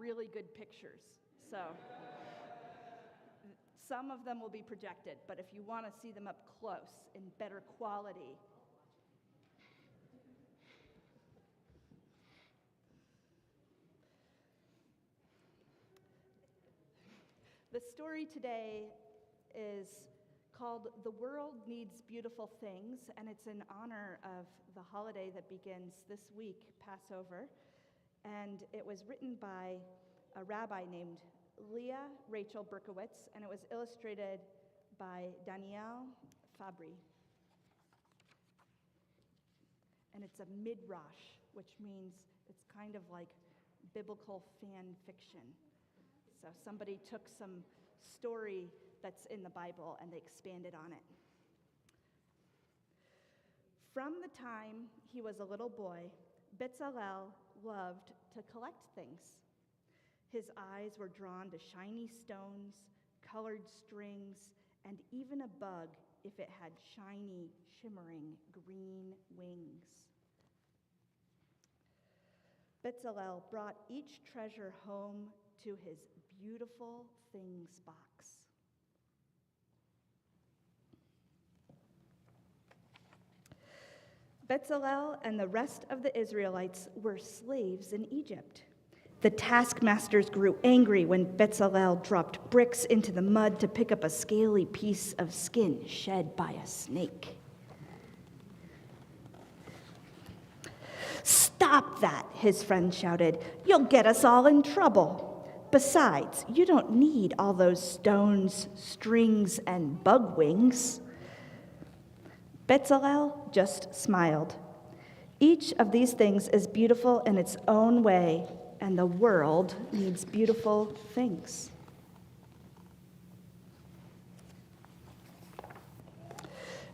really good pictures. So some of them will be projected, but if you want to see them up close in better quality, the story today is called The World Needs Beautiful Things, and it's in honor of the holiday that begins this week, Passover. And it was written by a rabbi named Leah Rachel Berkowitz, and it was illustrated by Danielle Fabry. And it's a midrash, which means it's kind of like biblical fan fiction. So somebody took some story that's in the Bible and they expanded on it. From the time he was a little boy, Bezalel loved to collect things. His eyes were drawn to shiny stones, colored strings, and even a bug if it had shiny, shimmering green wings. Bezalel brought each treasure home to his beautiful things box. Bezalel and the rest of the Israelites were slaves in Egypt. The taskmasters grew angry when Bezalel dropped bricks into the mud to pick up a scaly piece of skin shed by a snake. "Stop that," his friend shouted. "You'll get us all in trouble. Besides, you don't need all those stones, strings, and bug wings." Bezalel just smiled. Each of these things is beautiful in its own way, and the world needs beautiful things.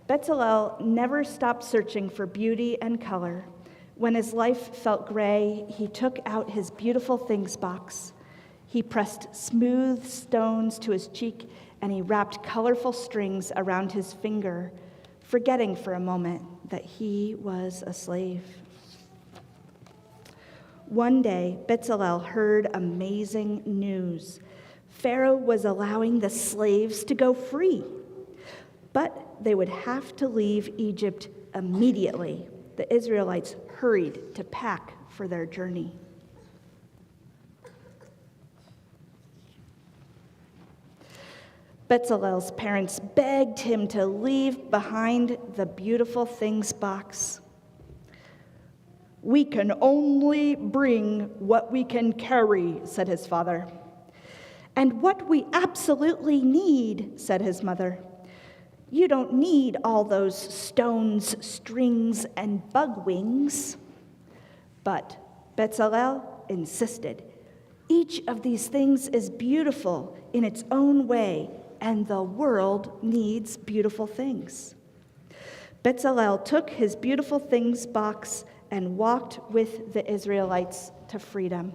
Bezalel never stopped searching for beauty and color. When his life felt gray, he took out his beautiful things box. He pressed smooth stones to his cheek, and he wrapped colorful strings around his finger, forgetting for a moment that he was a slave. One day, Bezalel heard amazing news. Pharaoh was allowing the slaves to go free, but they would have to leave Egypt immediately. The Israelites hurried to pack for their journey. Bezalel's parents begged him to leave behind the beautiful things box. "We can only bring what we can carry," said his father. "And what we absolutely need," said his mother. "You don't need all those stones, strings, and bug wings." But Bezalel insisted. Each of these things is beautiful in its own way, and the world needs beautiful things. Bezalel took his beautiful things box and walked with the Israelites to freedom.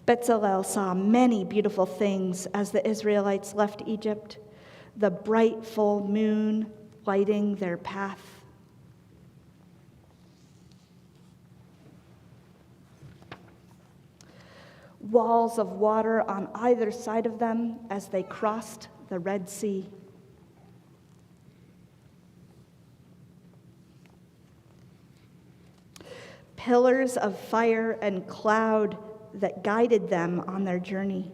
Bezalel saw many beautiful things as the Israelites left Egypt, the bright full moon lighting their path. Walls of water on either side of them as they crossed the Red Sea. Pillars of fire and cloud that guided them on their journey.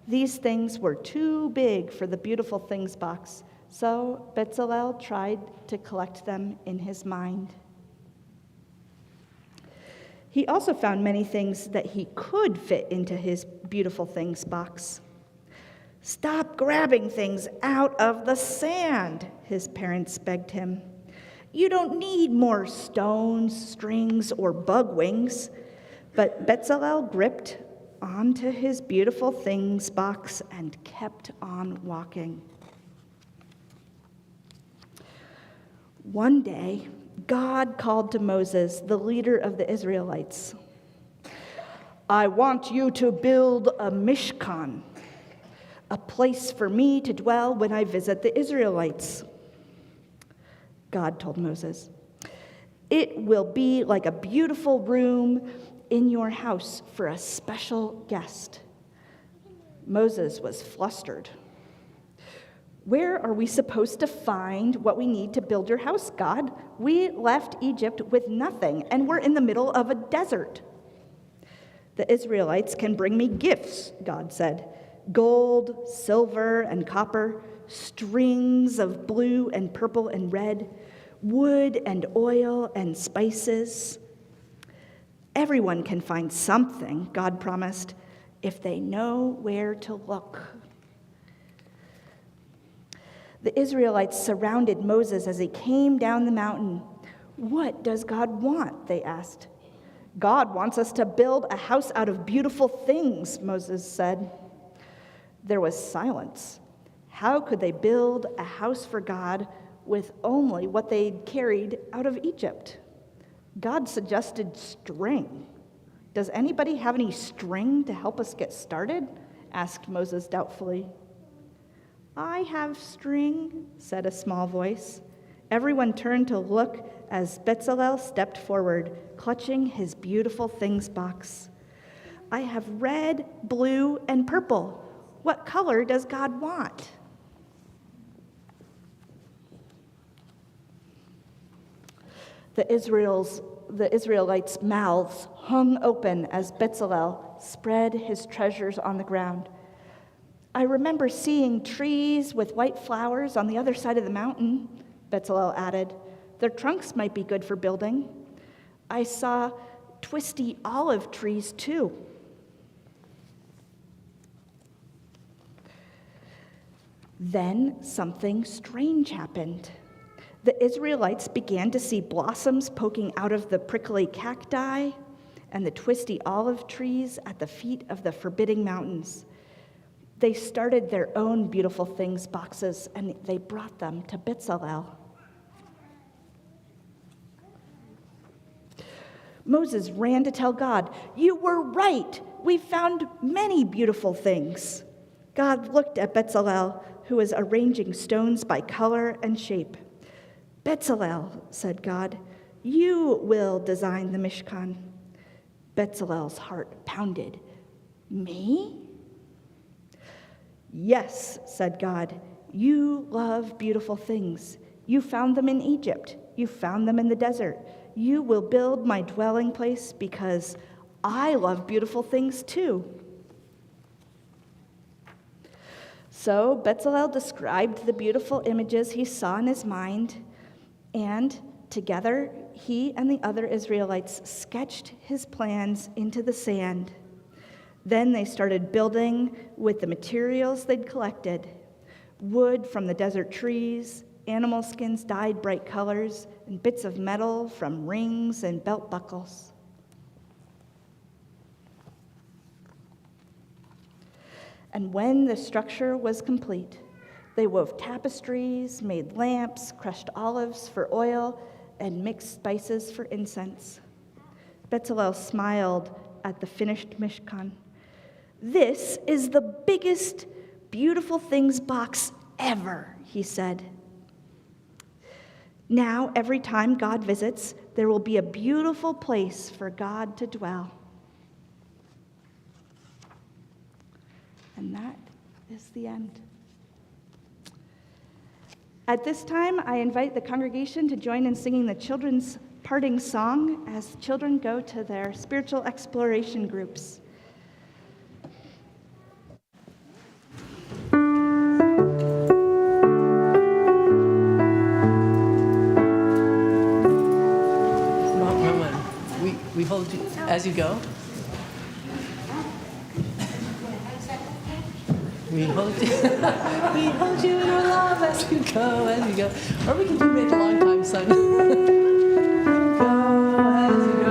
These things were too big for the beautiful things box, so Bezalel tried to collect them in his mind. He also found many things that he could fit into his beautiful things box. "Stop grabbing things out of the sand," his parents begged him. "You don't need more stones, strings, or bug wings." But Bezalel gripped onto his beautiful things box and kept on walking. One day, God called to Moses, the leader of the Israelites. "I want you to build a Mishkan, a place for me to dwell when I visit the Israelites," God told Moses. It will be like a beautiful room in your house for a special guest." Moses was flustered. "Where are we supposed to find what we need to build your house, God? We left Egypt with nothing, and we're in the middle of a desert." "The Israelites can bring me gifts," God said. "Gold, silver, and copper, strings of blue and purple and red, wood and oil and spices." "Everyone can find something," God promised, "if they know where to look." The Israelites surrounded Moses as he came down the mountain. "What does God want?" they asked. "God wants us to build a house out of beautiful things," Moses said. There was silence. How could they build a house for God with only what they'd carried out of Egypt? God suggested string. "Does anybody have any string to help us get started?" asked Moses doubtfully. "I have string," said a small voice. Everyone turned to look as Bezalel stepped forward, clutching his beautiful things box. "I have red, blue, and purple. What color does God want?" The Israelites' mouths hung open as Bezalel spread his treasures on the ground. "I remember seeing trees with white flowers on the other side of the mountain," Bezalel added. "Their trunks might be good for building. I saw twisty olive trees, too." Then something strange happened. The Israelites began to see blossoms poking out of the prickly cacti and the twisty olive trees at the feet of the forbidding mountains. They started their own beautiful things boxes, and they brought them to Bezalel. Moses ran to tell God, "You were right. We found many beautiful things." God looked at Bezalel, who was arranging stones by color and shape. "Bezalel," said God, "you will design the Mishkan." Bezalel's heart pounded. "Me?" "Yes," said God, "you love beautiful things. You found them in Egypt. You found them in the desert. You will build my dwelling place because I love beautiful things too." So Bezalel described the beautiful images he saw in his mind, and together he and the other Israelites sketched his plans into the sand. Then they started building with the materials they'd collected: wood from the desert trees, animal skins dyed bright colors, and bits of metal from rings and belt buckles. And when the structure was complete, they wove tapestries, made lamps, crushed olives for oil, and mixed spices for incense. Bezalel smiled at the finished Mishkan. "This is the biggest beautiful things box ever," he said. "Now, every time God visits, there will be a beautiful place for God to dwell." And that is the end. At this time, I invite the congregation to join in singing the children's parting song as children go to their spiritual exploration groups. Rowan, we hold you as you go. We hold you, we hold you in our love as you go, as you go. Or we can do it a long time, son. Go as you go.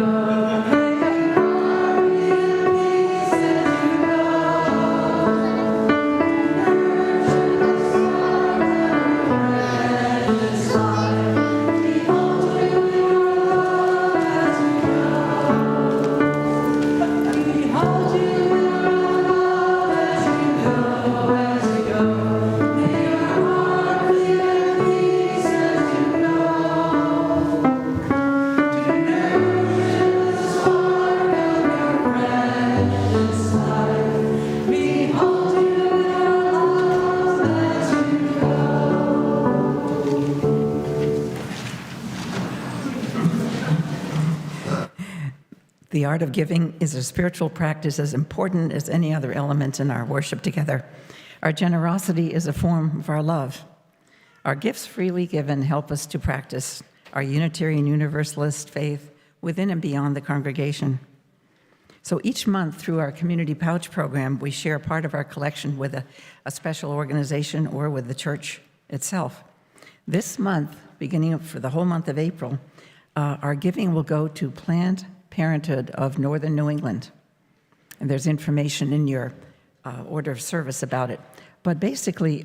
The art of giving is a spiritual practice as important as any other element in our worship together. Our generosity is a form of our love. Our gifts freely given help us to practice our Unitarian Universalist faith within and beyond the congregation. So each month through our community pouch program, we share part of our collection with a special organization or with the church itself. This month, beginning for the whole month of April, our giving will go to Planned Parenthood of Northern New England. And there's information in your order of service about it. But basically,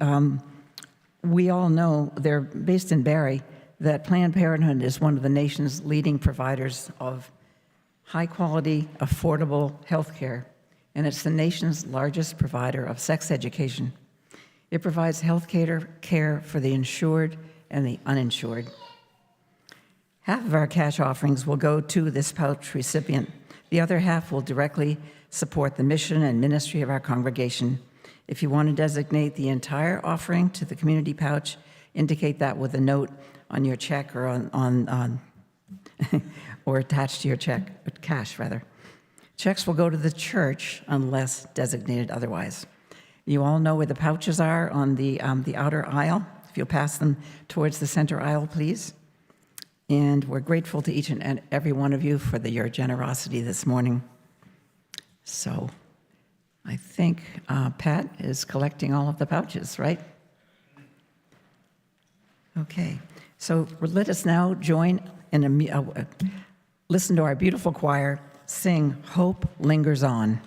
we all know, they're based in Barrie, that Planned Parenthood is one of the nation's leading providers of high-quality, affordable health care, and it's the nation's largest provider of sex education. It provides health care for the insured and the uninsured. Half of our cash offerings will go to this pouch recipient. The other half will directly support the mission and ministry of our congregation. If you want to designate the entire offering to the community pouch, indicate that with a note on your check or on or attached to your check, cash rather. Checks will go to the church unless designated otherwise. You all know where the pouches are on the outer aisle. If you'll pass them towards the center aisle, please. And we're grateful to each and every one of you for your generosity this morning. So I think Pat is collecting all of the pouches, right? Okay, so let us now join in listen to our beautiful choir sing "Hope Lingers On."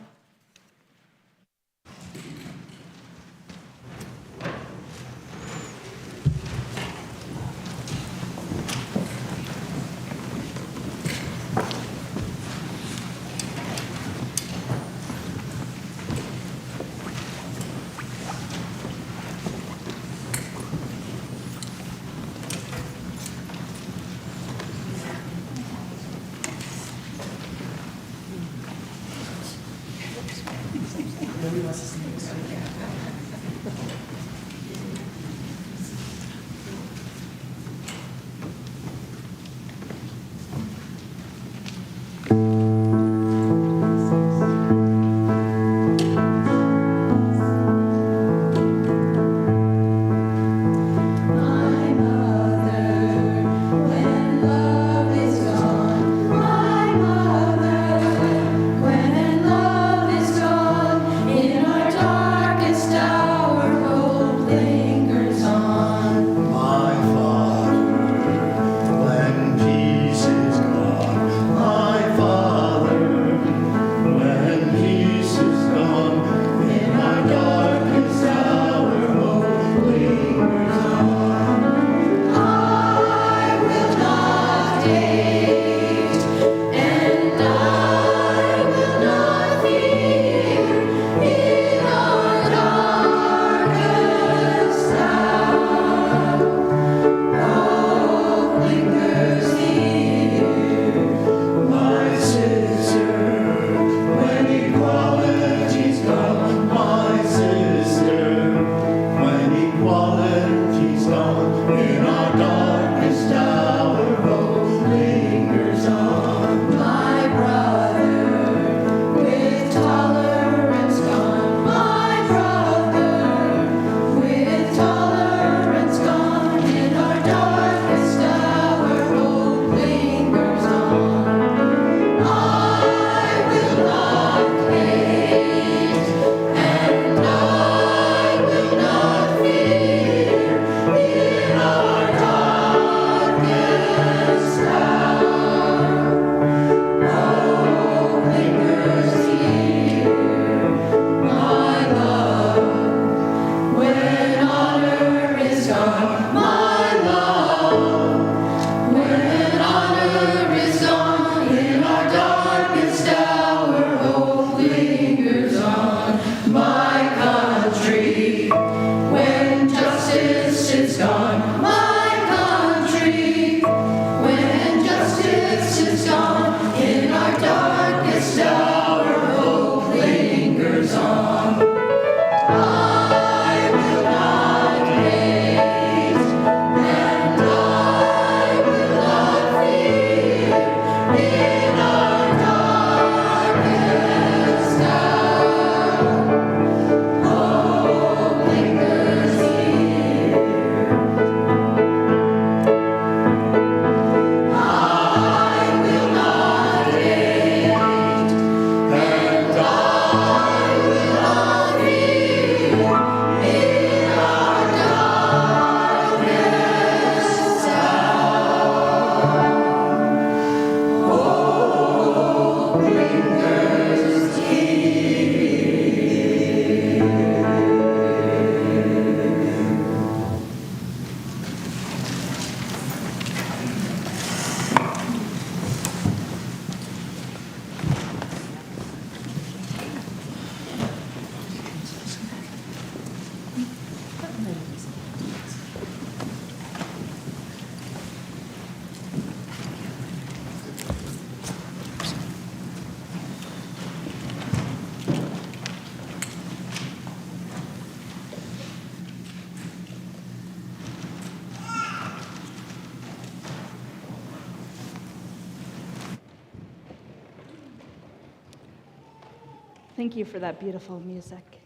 Thank you for that beautiful music.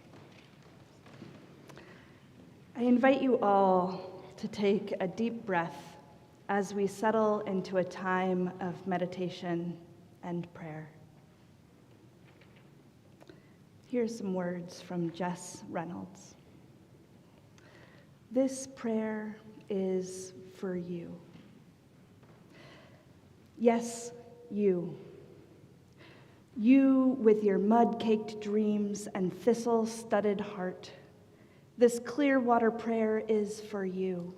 I invite you all to take a deep breath as we settle into a time of meditation and prayer. Here's some words from Jess Reynolds. This prayer is for you. Yes, you. You with your mud-caked dreams and thistle-studded heart. This Clearwater prayer is for you,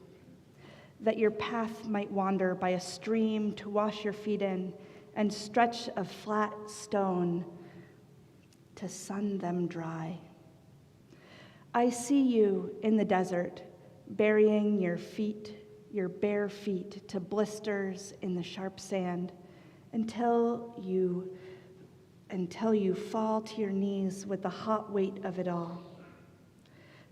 that your path might wander by a stream to wash your feet in and stretch of flat stone to sun them dry. I see you in the desert, burying your feet, your bare feet, to blisters in the sharp sand until you fall to your knees with the hot weight of it all.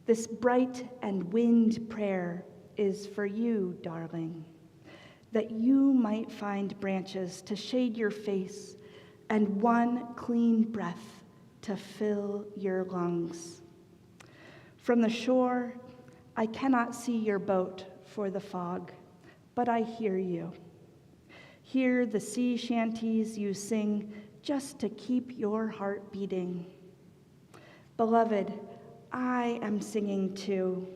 This bright and winged prayer is for you, darling, that you might find branches to shade your face and one clean breath to fill your lungs. From the shore, I cannot see your boat for the fog, but I hear you. Hear the sea shanties you sing just to keep your heart beating. Beloved, I am singing too,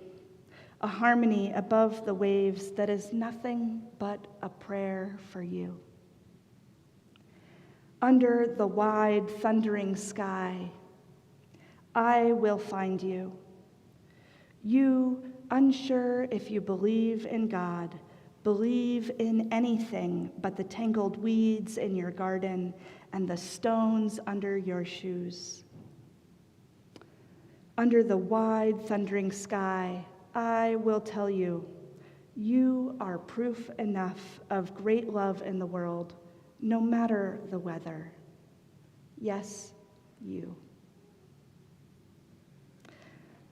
a harmony above the waves that is nothing but a prayer for you. Under the wide, thundering sky, I will find you. You, unsure if you believe in God, believe in anything but the tangled weeds in your garden and the stones under your shoes. Under the wide, thundering sky, I will tell you, you are proof enough of great love in the world, no matter the weather. Yes, you.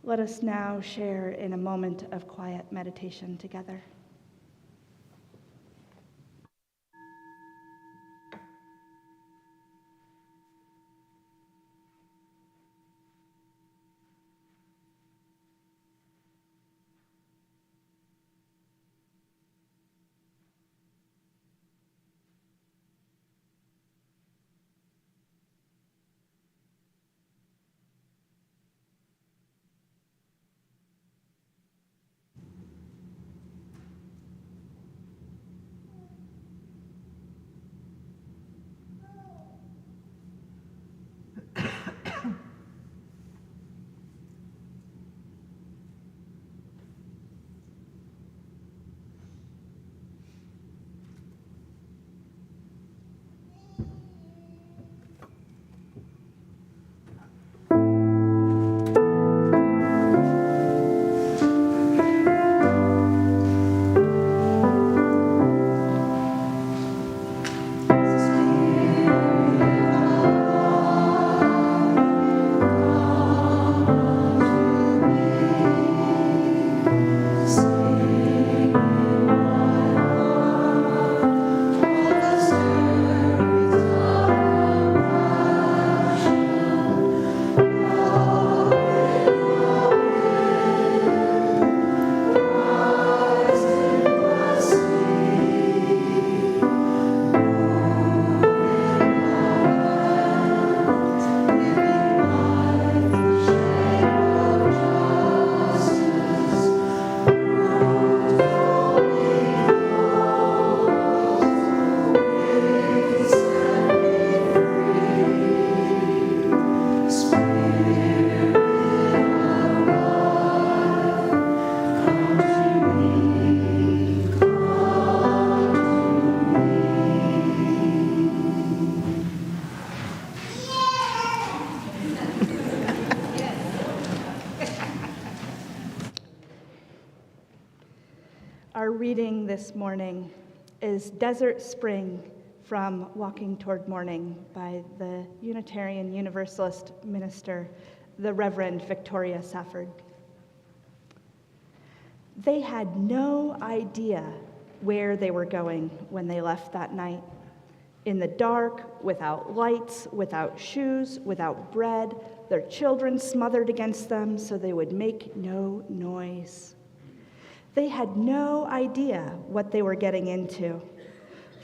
Let us now share in a moment of quiet meditation together. Our reading this morning is Desert Spring from Walking Toward Morning by the Unitarian Universalist minister, the Reverend Victoria Safford. They had no idea where they were going when they left that night. In the dark, without lights, without shoes, without bread, their children smothered against them so they would make no noise. They had no idea what they were getting into.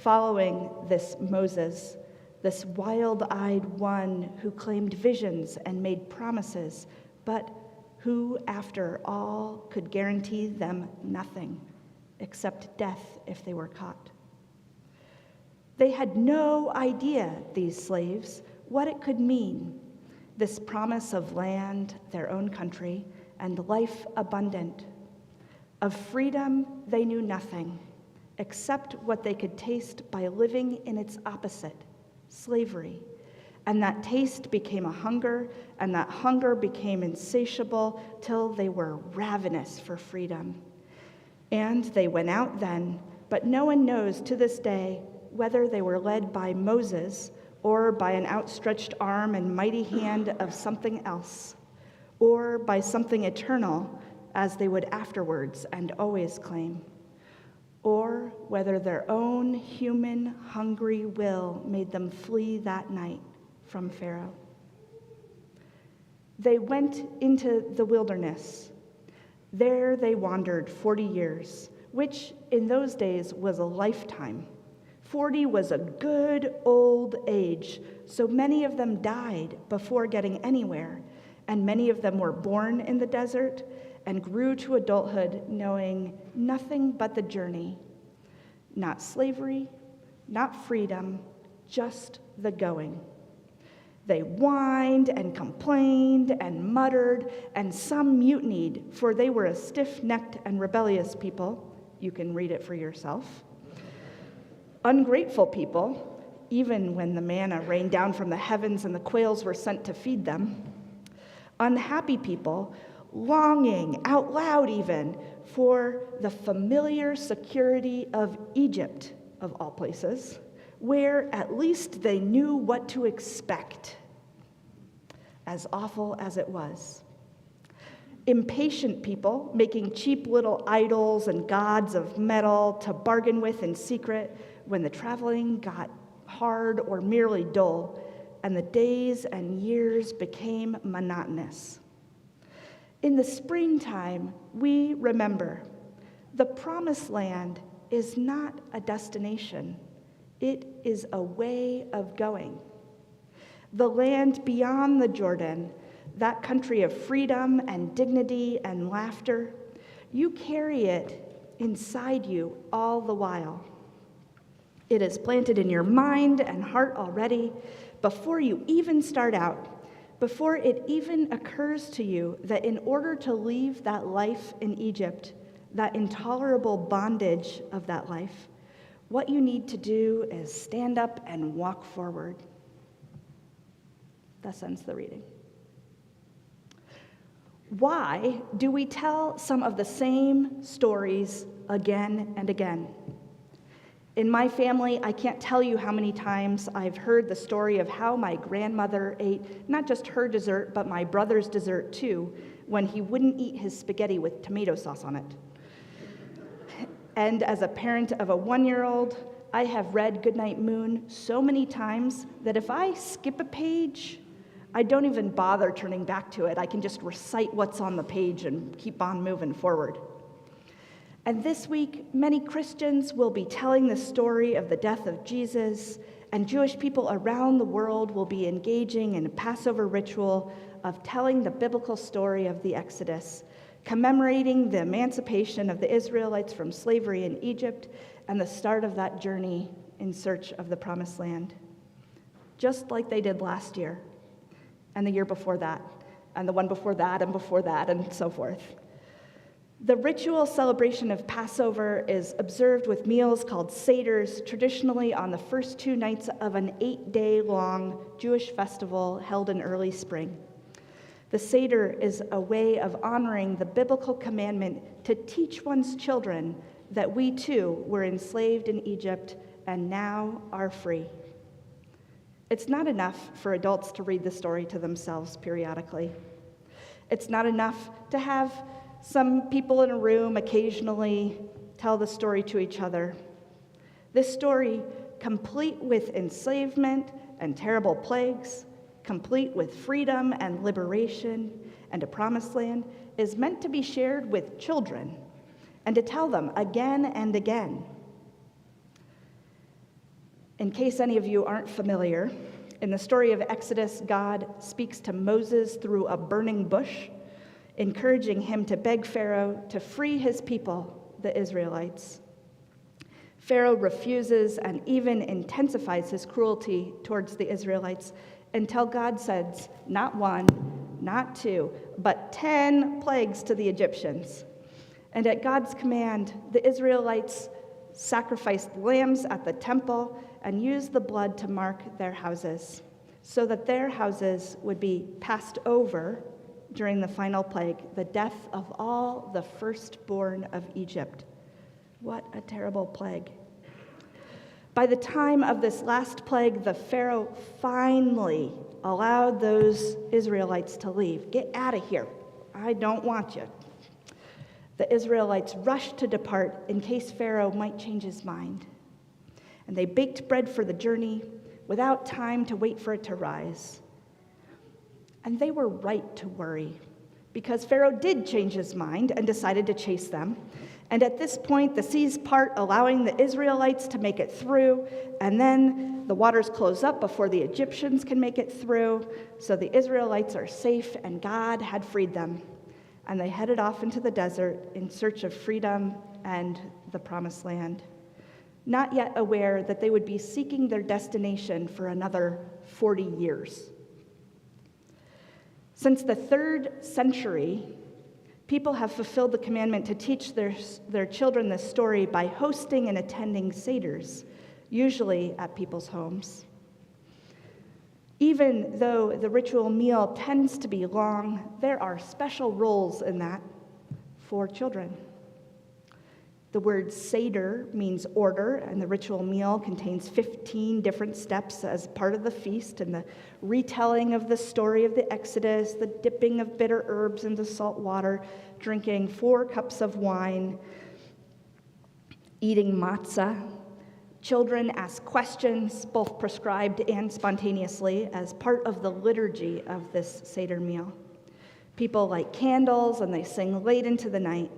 Following this Moses, this wild-eyed one who claimed visions and made promises, but who, after all, could guarantee them nothing except death if they were caught. They had no idea, these slaves, what it could mean, this promise of land, their own country, and life abundant. Of freedom, they knew nothing, except what they could taste by living in its opposite, slavery. And that taste became a hunger, and that hunger became insatiable till they were ravenous for freedom. And they went out then, but no one knows to this day whether they were led by Moses or by an outstretched arm and mighty hand of something else, or by something eternal, as they would afterwards and always claim, or whether their own human hungry will made them flee that night from Pharaoh. They went into the wilderness. There they wandered 40 years, which in those days was a lifetime. 40 was a good old age, so many of them died before getting anywhere, and many of them were born in the desert and grew to adulthood knowing nothing but the journey. Not slavery, not freedom, just the going. They whined and complained and muttered, and some mutinied, for they were a stiff-necked and rebellious people. You can read it for yourself. Ungrateful people, even when the manna rained down from the heavens and the quails were sent to feed them. Unhappy people, longing out loud even for the familiar security of Egypt, of all places, where at least they knew what to expect, as awful as it was. Impatient people, making cheap little idols and gods of metal to bargain with in secret when the traveling got hard or merely dull, and the days and years became monotonous. In the springtime, we remember the promised land is not a destination. It is a way of going. The land beyond the Jordan, that country of freedom and dignity and laughter, you carry it inside you all the while. It is planted in your mind and heart already before you even start out, before it even occurs to you that in order to leave that life in Egypt, that intolerable bondage of that life, what you need to do is stand up and walk forward. Thus ends the reading. Why do we tell some of the same stories again and again? In my family, I can't tell you how many times I've heard the story of how my grandmother ate not just her dessert, but my brother's dessert too, when he wouldn't eat his spaghetti with tomato sauce on it. And as a parent of a 1-year-old, I have read Goodnight Moon so many times that if I skip a page, I don't even bother turning back to it. I can just recite what's on the page and keep on moving forward. And this week, many Christians will be telling the story of the death of Jesus, and Jewish people around the world will be engaging in a Passover ritual of telling the biblical story of the Exodus, commemorating the emancipation of the Israelites from slavery in Egypt and the start of that journey in search of the Promised Land, just like they did last year, and the year before that, and the one before that, and so forth. The ritual celebration of Passover is observed with meals called seders, traditionally on the first 2 nights of an 8-day-long Jewish festival held in early spring. The seder is a way of honoring the biblical commandment to teach one's children that we too were enslaved in Egypt and now are free. It's not enough for adults to read the story to themselves periodically. It's not enough to have some people in a room occasionally tell the story to each other. This story complete with enslavement and terrible plagues, complete with freedom and liberation and a promised land, is meant to be shared with children and to tell them again and again. In case any of you aren't familiar, in the story of Exodus, God speaks to Moses through a burning bush, encouraging him to beg Pharaoh to free his people, the Israelites. Pharaoh refuses and even intensifies his cruelty towards the Israelites until God sends not one, not two, but 10 plagues to the Egyptians. And at God's command, the Israelites sacrificed lambs at the temple and used the blood to mark their houses, so that their houses would be passed over during the final plague, the death of all the firstborn of Egypt. What a terrible plague. By the time of this last plague, the Pharaoh finally allowed those Israelites to leave. Get out of here. I don't want you. The Israelites rushed to depart in case Pharaoh might change his mind. And they baked bread for the journey without time to wait for it to rise. And they were right to worry, because Pharaoh did change his mind and decided to chase them. And at this point, the seas part, allowing the Israelites to make it through, and then the waters close up before the Egyptians can make it through. So the Israelites are safe, and God had freed them. And they headed off into the desert in search of freedom and the promised land, not yet aware that they would be seeking their destination for another 40 years. Since the 3rd century, people have fulfilled the commandment to teach their children this story by hosting and attending seders, usually at people's homes. Even though the ritual meal tends to be long, there are special roles in that for children. The word seder means order, and the ritual meal contains 15 different steps as part of the feast, and the retelling of the story of the Exodus, the dipping of bitter herbs into salt water, drinking 4 cups of wine, eating matzah. Children ask questions, both prescribed and spontaneously, as part of the liturgy of this Seder meal. People light candles and they sing late into the night.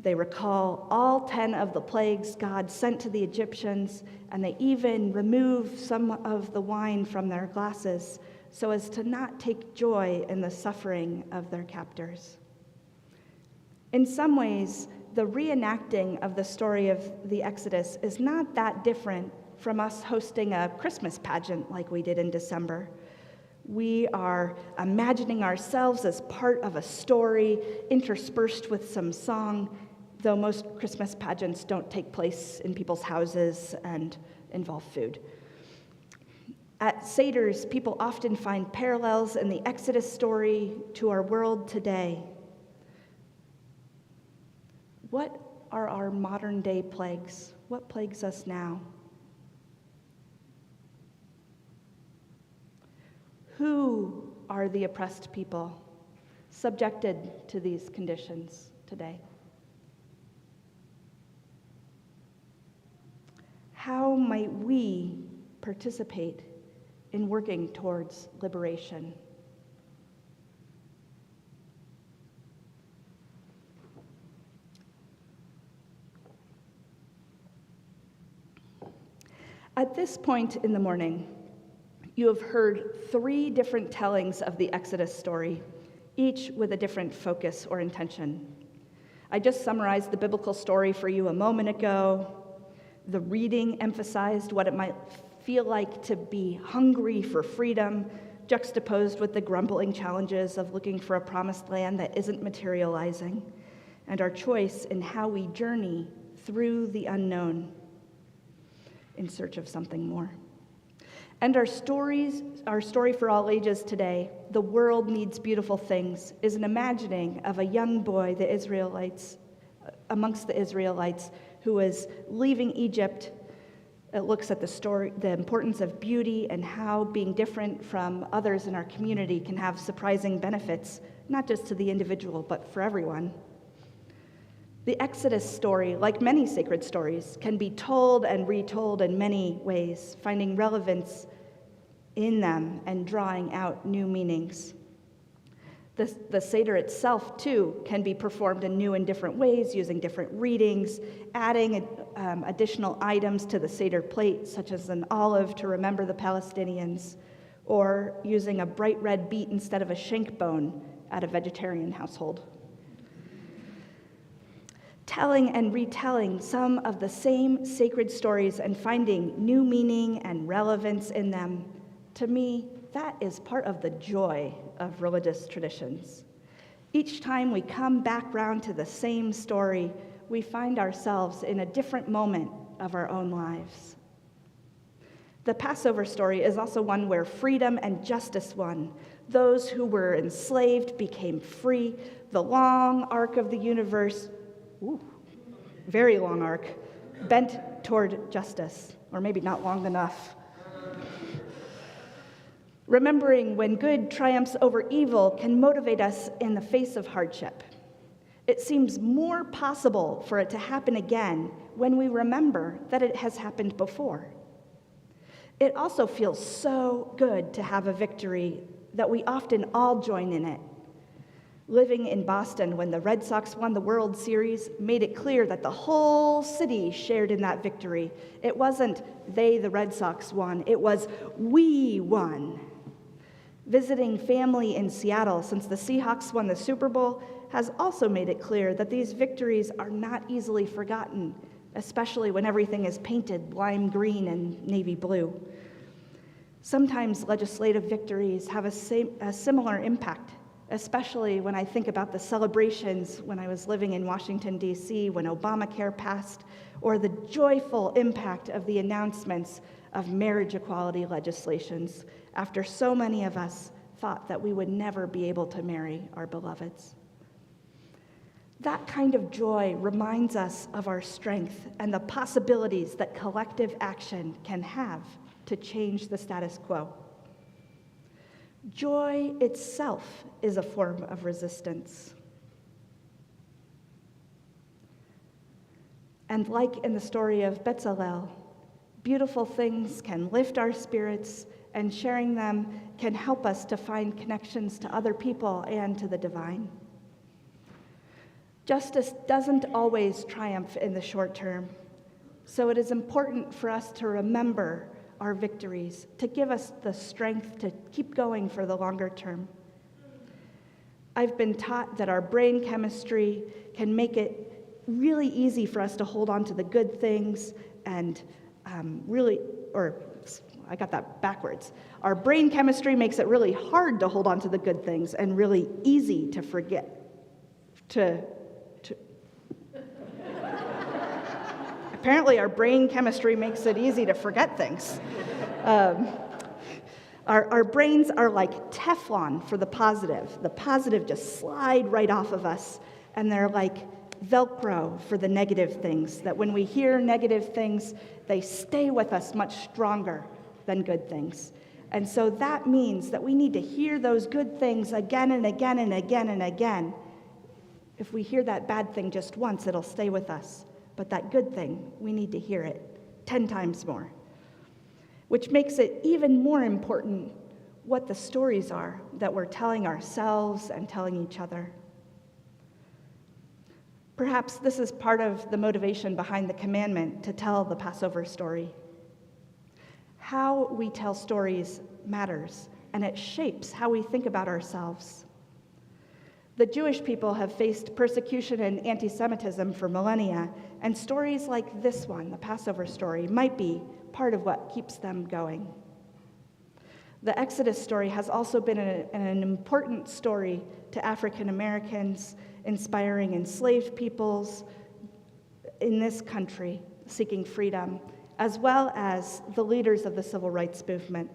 They recall all 10 of the plagues God sent to the Egyptians, and they even remove some of the wine from their glasses so as to not take joy in the suffering of their captors. In some ways, the reenacting of the story of the Exodus is not that different from us hosting a Christmas pageant like we did in December. We are imagining ourselves as part of a story interspersed with some song, though most Christmas pageants don't take place in people's houses and involve food. At Seders, people often find parallels in the Exodus story to our world today. What are our modern day plagues? What plagues us now? Who are the oppressed people subjected to these conditions today? How might we participate in working towards liberation? At this point in the morning, you have heard 3 different tellings of the Exodus story, each with a different focus or intention. I just summarized the biblical story for you a moment ago. The reading emphasized what it might feel like to be hungry for freedom, juxtaposed with the grumbling challenges of looking for a promised land that isn't materializing, and our choice in how we journey through the unknown in search of something more. And our story for all ages today, The World Needs Beautiful Things, is an imagining of a young boy, amongst the Israelites, who was leaving Egypt. It looks at the importance of beauty and how being different from others in our community can have surprising benefits, not just to the individual, but for everyone. The Exodus story, like many sacred stories, can be told and retold in many ways, finding relevance in them and drawing out new meanings. The Seder itself, too, can be performed in new and different ways, using different readings, adding additional items to the Seder plate, such as an olive to remember the Palestinians, or using a bright red beet instead of a shank bone at a vegetarian household. Telling and retelling some of the same sacred stories and finding new meaning and relevance in them, to me, that is part of the joy of religious traditions. Each time we come back round to the same story, we find ourselves in a different moment of our own lives. The Passover story is also one where freedom and justice won. Those who were enslaved became free. The long arc of the universe, very long arc, bent toward justice, or maybe not long enough. Remembering when good triumphs over evil can motivate us in the face of hardship. It seems more possible for it to happen again when we remember that it has happened before. It also feels so good to have a victory that we often all join in it. Living in Boston when the Red Sox won the World Series made it clear that the whole city shared in that victory. It wasn't they, the Red Sox, won. It was we won. Visiting family in Seattle since the Seahawks won the Super Bowl has also made it clear that these victories are not easily forgotten, especially when everything is painted lime green and navy blue. Sometimes legislative victories have a similar impact, especially when I think about the celebrations when I was living in Washington, D.C., when Obamacare passed, or the joyful impact of the announcements of marriage equality legislations after so many of us thought that we would never be able to marry our beloveds. That kind of joy reminds us of our strength and the possibilities that collective action can have to change the status quo. Joy itself is a form of resistance. And like in the story of Bezalel, beautiful things can lift our spirits, and sharing them can help us to find connections to other people and to the divine. Justice doesn't always triumph in the short term, so it is important for us to remember our victories, to give us the strength to keep going for the longer term. I've been taught that our brain chemistry can make it really easy for us to hold on to the good things and I got that backwards. Our brain chemistry makes it really hard to hold on to the good things and really easy to forget. Apparently our brain chemistry makes it easy to forget things. Our brains are like Teflon for the positive. The positive just slide right off of us, and they're like Velcro for the negative things, that when we hear negative things, they stay with us much stronger than good things. And so that means that we need to hear those good things again and again and again and again. If we hear that bad thing just once, it'll stay with us. But that good thing, we need to hear it 10 times more. Which makes it even more important what the stories are that we're telling ourselves and telling each other. Perhaps this is part of the motivation behind the commandment to tell the Passover story. How we tell stories matters, and it shapes how we think about ourselves. The Jewish people have faced persecution and anti-Semitism for millennia, and stories like this one, the Passover story, might be part of what keeps them going. The Exodus story has also been an important story to African Americans, inspiring enslaved peoples in this country seeking freedom, as well as the leaders of the civil rights movement.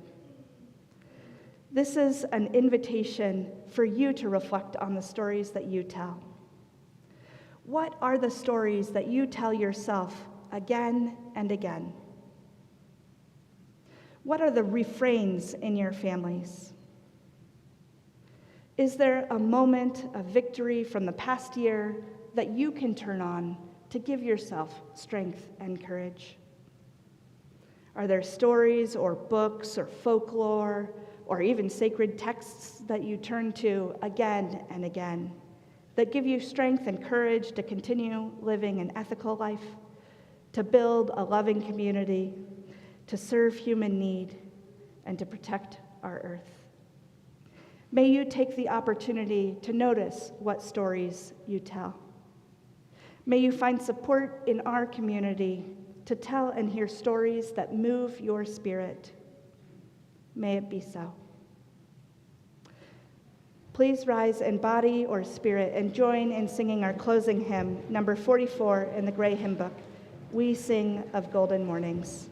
This is an invitation for you to reflect on the stories that you tell. What are the stories that you tell yourself again and again? What are the refrains in your families? Is there a moment of victory from the past year that you can turn on to give yourself strength and courage? Are there stories or books or folklore or even sacred texts that you turn to again and again that give you strength and courage to continue living an ethical life, to build a loving community, to serve human need, and to protect our earth? May you take the opportunity to notice what stories you tell. May you find support in our community to tell and hear stories that move your spirit. May it be so. Please rise in body or spirit and join in singing our closing hymn, number 44 in the Gray Hymn Book, "We Sing of Golden Mornings."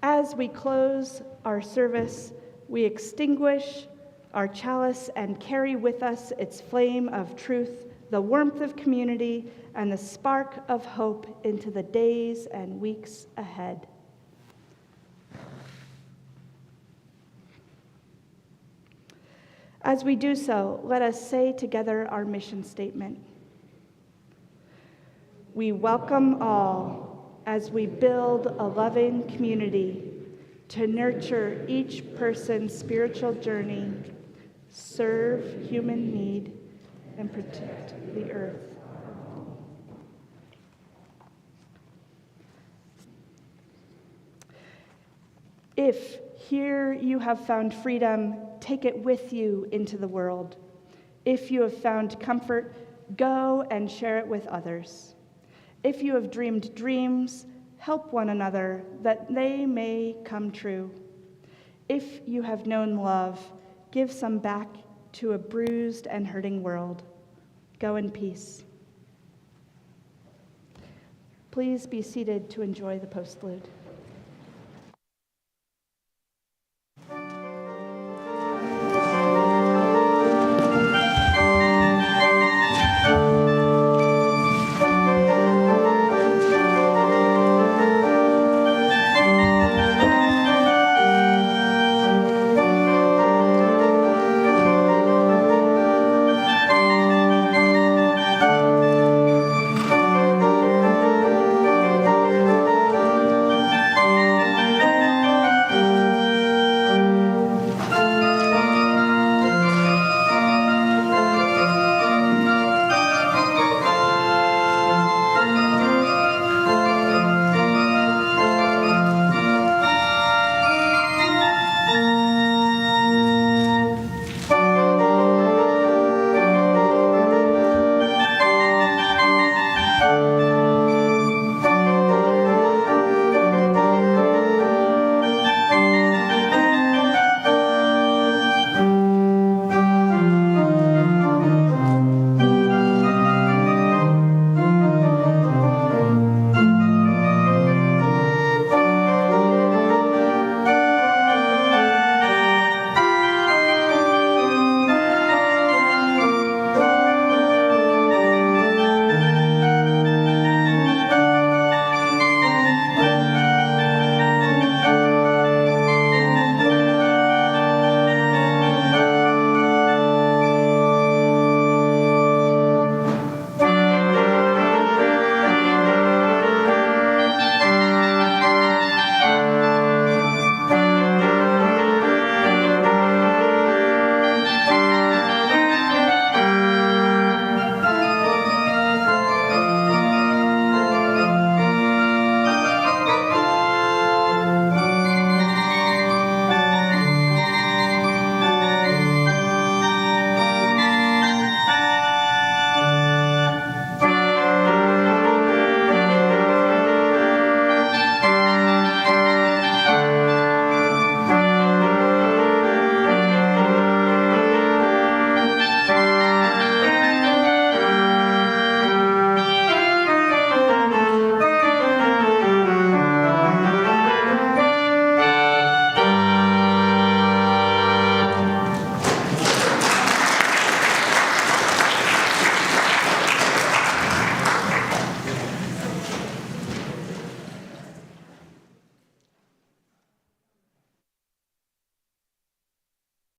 As we close our service, we extinguish our chalice and carry with us its flame of truth, the warmth of community, and the spark of hope into the days and weeks ahead. As we do so, let us say together our mission statement. We welcome all as we build a loving community to nurture each person's spiritual journey, serve human need, and protect the earth. If here you have found freedom, take it with you into the world. If you have found comfort, go and share it with others. If you have dreamed dreams, help one another that they may come true. If you have known love, give some back to a bruised and hurting world. Go in peace. Please be seated to enjoy the postlude.